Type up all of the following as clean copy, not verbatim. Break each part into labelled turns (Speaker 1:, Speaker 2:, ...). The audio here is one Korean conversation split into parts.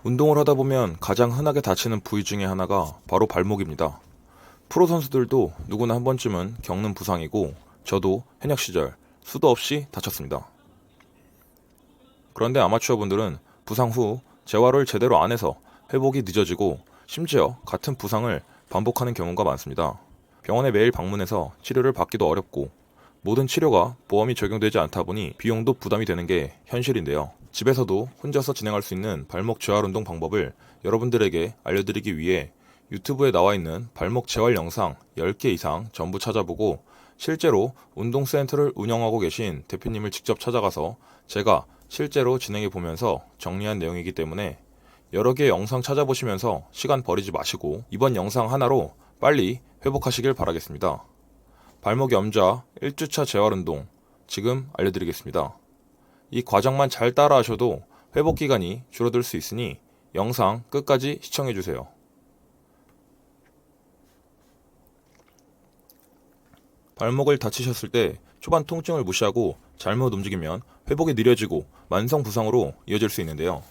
Speaker 1: 운동을 하다 보면 가장 흔하게 다치는 부위 중에 하나가 바로 발목입니다. 프로 선수들도 누구나 한 번쯤은 겪는 부상이고 저도 현역 시절 수도 없이 다쳤습니다. 그런데 아마추어 분들은 부상 후 재활을 제대로 안 해서 회복이 늦어지고 심지어 같은 부상을 반복하는 경우가 많습니다. 병원에 매일 방문해서 치료를 받기도 어렵고 모든 치료가 보험이 적용되지 않다 보니 비용도 부담이 되는 게 현실인데요. 집에서도 혼자서 진행할 수 있는 발목 재활 운동 방법을 여러분들에게 알려드리기 위해 유튜브에 나와 있는 발목 재활 영상 10개 이상 전부 찾아보고 실제로 운동센터를 운영하고 계신 대표님을 직접 찾아가서 제가 실제로 진행해 보면서 정리한 내용이기 때문에 여러 개의 영상 찾아보시면서 시간 버리지 마시고 이번 영상 하나로 빨리 회복하시길 바라겠습니다. 발목 염좌 1주차 재활운동 지금 알려드리겠습니다. 이 과정만 잘 따라하셔도 회복 기간이 줄어들 수 있으니 영상 끝까지 시청해주세요. 발목을 다치셨을 때 초반 통증을 무시하고 잘못 움직이면 회복이 느려지고 만성 부상으로 이어질 수 있는데요.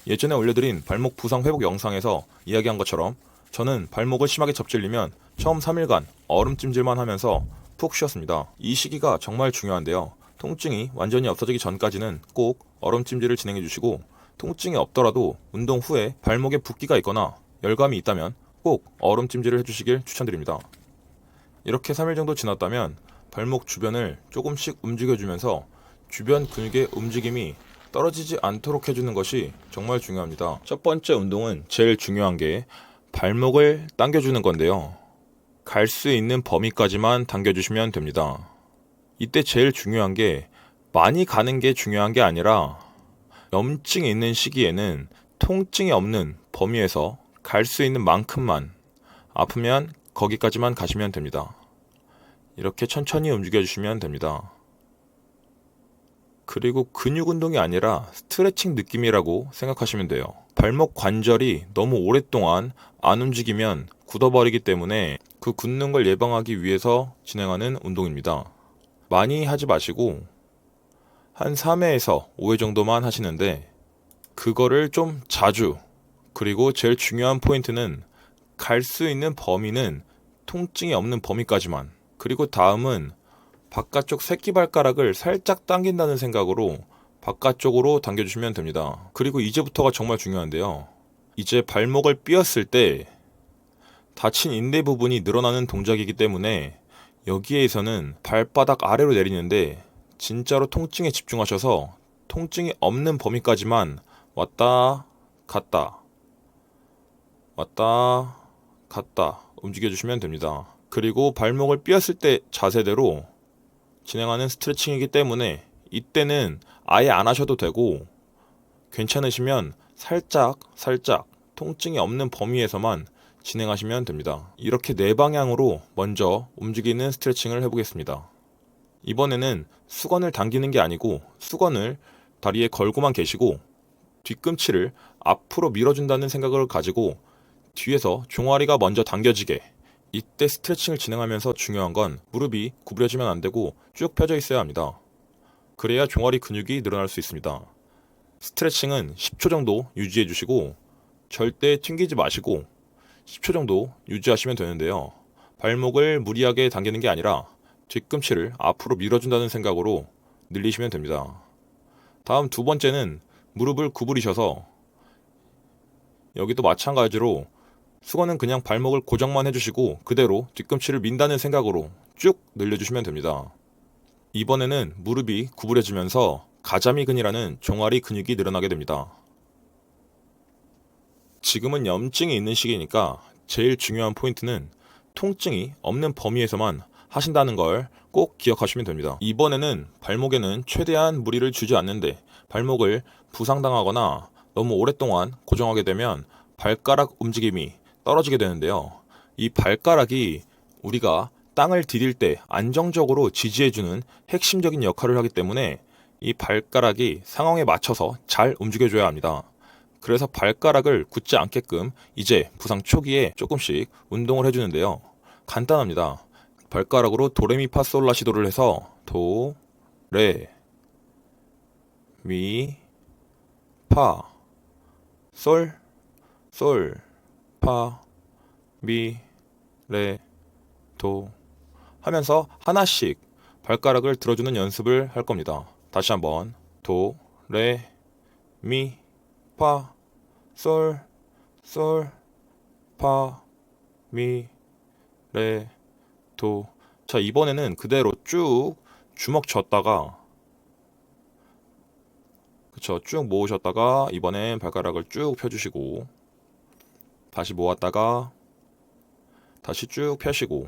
Speaker 1: 예전에 올려드린 발목 부상 회복 영상에서 이야기한 것처럼 저는 발목을 심하게 접질리면 처음 3일간 얼음찜질만 하면서 푹 쉬었습니다. 이 시기가 정말 중요한데요. 통증이 완전히 없어지기 전까지는 꼭 얼음찜질을 진행해 주시고 통증이 없더라도 운동 후에 발목에 붓기가 있거나 열감이 있다면 꼭 얼음찜질을 해주시길 추천드립니다. 이렇게 3일 정도 지났다면 발목 주변을 조금씩 움직여주면서 주변 근육의 움직임이 떨어지지 않도록 해주는 것이 정말 중요합니다. 첫 번째 운동은 제일 중요한 게 발목을 당겨주는 건데요. 갈 수 있는 범위까지만 당겨주시면 됩니다. 이때 제일 중요한 게 많이 가는 게 중요한 게 아니라 염증이 있는 시기에는 통증이 없는 범위에서 갈 수 있는 만큼만 아프면 거기까지만 가시면 됩니다. 이렇게 천천히 움직여주시면 됩니다. 그리고 근육 운동이 아니라 스트레칭 느낌이라고 생각하시면 돼요. 발목 관절이 너무 오랫동안 안 움직이면 굳어버리기 때문에 그 굳는 걸 예방하기 위해서 진행하는 운동입니다. 많이 하지 마시고 한 3회에서 5회 정도만 하시는데 그거를 좀 자주, 그리고 제일 중요한 포인트는 갈 수 있는 범위는 통증이 없는 범위까지만, 그리고 다음은 바깥쪽 새끼발가락을 살짝 당긴다는 생각으로 바깥쪽으로 당겨주시면 됩니다. 그리고 이제부터가 정말 중요한데요. 이제 발목을 삐었을 때 다친 인대 부분이 늘어나는 동작이기 때문에 여기에서는 발바닥 아래로 내리는데 진짜로 통증에 집중하셔서 통증이 없는 범위까지만 왔다 갔다 왔다 갔다 움직여주시면 됩니다. 그리고 발목을 삐었을 때 자세대로 진행하는 스트레칭이기 때문에 이때는 아예 안 하셔도 되고 괜찮으시면 살짝 통증이 없는 범위에서만 진행하시면 됩니다. 이렇게 네 방향으로 먼저 움직이는 스트레칭을 해보겠습니다. 이번에는 수건을 당기는 게 아니고 수건을 다리에 걸고만 계시고 뒤꿈치를 앞으로 밀어준다는 생각을 가지고 뒤에서 종아리가 먼저 당겨지게, 이때 스트레칭을 진행하면서 중요한 건 무릎이 구부려지면 안 되고 쭉 펴져 있어야 합니다. 그래야 종아리 근육이 늘어날 수 있습니다. 스트레칭은 10초 정도 유지해 주시고 절대 튕기지 마시고 10초 정도 유지하시면 되는데요. 발목을 무리하게 당기는 게 아니라 뒤꿈치를 앞으로 밀어준다는 생각으로 늘리시면 됩니다. 다음 두 번째는 무릎을 구부리셔서 여기도 마찬가지로 수건은 그냥 발목을 고정만 해주시고 그대로 뒤꿈치를 민다는 생각으로 쭉 늘려주시면 됩니다. 이번에는 무릎이 구부려지면서 가자미근이라는 종아리 근육이 늘어나게 됩니다. 지금은 염증이 있는 시기니까 제일 중요한 포인트는 통증이 없는 범위에서만 하신다는 걸 꼭 기억하시면 됩니다. 이번에는 발목에는 최대한 무리를 주지 않는데 발목을 부상당하거나 너무 오랫동안 고정하게 되면 발가락 움직임이 떨어지게 되는데요. 이 발가락이 우리가 땅을 디딜 때 안정적으로 지지해주는 핵심적인 역할을 하기 때문에 이 발가락이 상황에 맞춰서 잘 움직여줘야 합니다. 그래서 발가락을 굳지 않게끔 이제 부상 초기에 조금씩 운동을 해주는데요. 간단합니다. 발가락으로 도레미파솔라시도를 해서 도, 레, 미, 파, 솔, 솔, 파, 미, 레, 도 하면서 하나씩 발가락을 들어주는 연습을 할 겁니다. 다시 한번 도, 레, 미, 파, 솔, 솔, 파, 미, 레, 도. 자, 이번에는 그대로 쭉 주먹 쥐었다가 그쵸, 쭉 모으셨다가 이번엔 발가락을 쭉 펴주시고 다시 모았다가 다시 쭉 펴시고,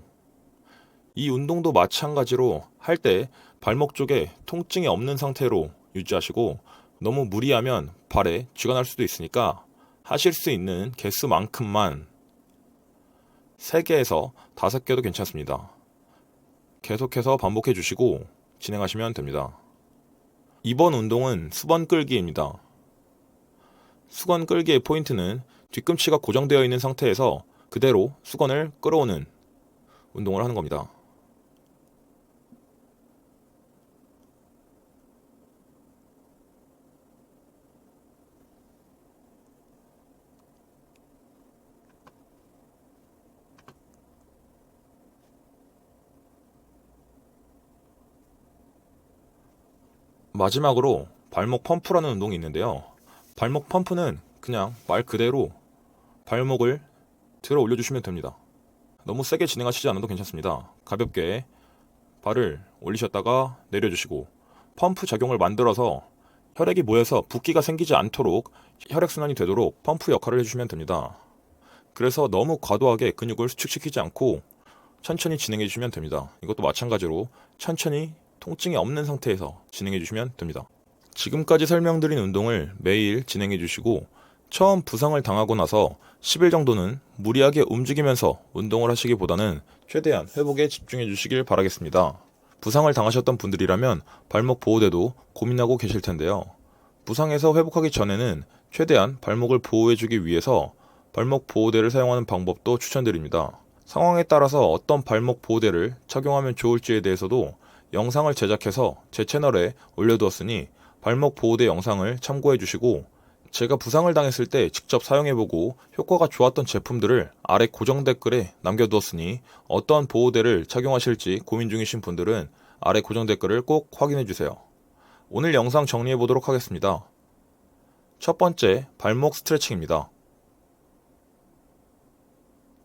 Speaker 1: 이 운동도 마찬가지로 할 때 발목 쪽에 통증이 없는 상태로 유지하시고, 너무 무리하면 발에 쥐가 날 수도 있으니까 하실 수 있는 개수만큼만 3개에서 5개도 괜찮습니다. 계속해서 반복해 주시고 진행하시면 됩니다. 이번 운동은 수건 끌기입니다. 수건 끌기의 포인트는 뒤꿈치가 고정되어 있는 상태에서 그대로 수건을 끌어오는 운동을 하는 겁니다. 마지막으로 발목 펌프라는 운동이 있는데요. 발목 펌프는 그냥 말 그대로 발목을 들어 올려주시면 됩니다. 너무 세게 진행하시지 않아도 괜찮습니다. 가볍게 발을 올리셨다가 내려주시고, 펌프 작용을 만들어서 혈액이 모여서 붓기가 생기지 않도록 혈액순환이 되도록 펌프 역할을 해주시면 됩니다. 그래서 너무 과도하게 근육을 수축시키지 않고 천천히 진행해 주시면 됩니다. 이것도 마찬가지로 천천히 통증이 없는 상태에서 진행해 주시면 됩니다. 지금까지 설명드린 운동을 매일 진행해 주시고, 처음 부상을 당하고 나서 10일 정도는 무리하게 움직이면서 운동을 하시기보다는 최대한 회복에 집중해 주시길 바라겠습니다. 부상을 당하셨던 분들이라면 발목 보호대도 고민하고 계실 텐데요. 부상에서 회복하기 전에는 최대한 발목을 보호해 주기 위해서 발목 보호대를 사용하는 방법도 추천드립니다. 상황에 따라서 어떤 발목 보호대를 착용하면 좋을지에 대해서도 영상을 제작해서 제 채널에 올려두었으니 발목 보호대 영상을 참고해 주시고, 제가 부상을 당했을 때 직접 사용해보고 효과가 좋았던 제품들을 아래 고정 댓글에 남겨두었으니 어떤 보호대를 착용하실지 고민 중이신 분들은 아래 고정 댓글을 꼭 확인해주세요. 오늘 영상 정리해보도록 하겠습니다. 첫 번째, 발목 스트레칭입니다.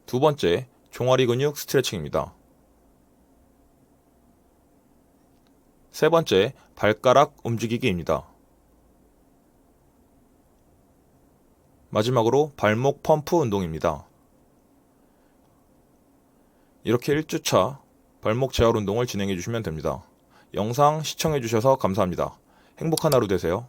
Speaker 1: 두 번째, 종아리 근육 스트레칭입니다. 세 번째, 발가락 움직이기입니다. 마지막으로 발목 펌프 운동입니다. 이렇게 1주차 발목 재활 운동을 진행해 주시면 됩니다. 영상 시청해 주셔서 감사합니다. 행복한 하루 되세요.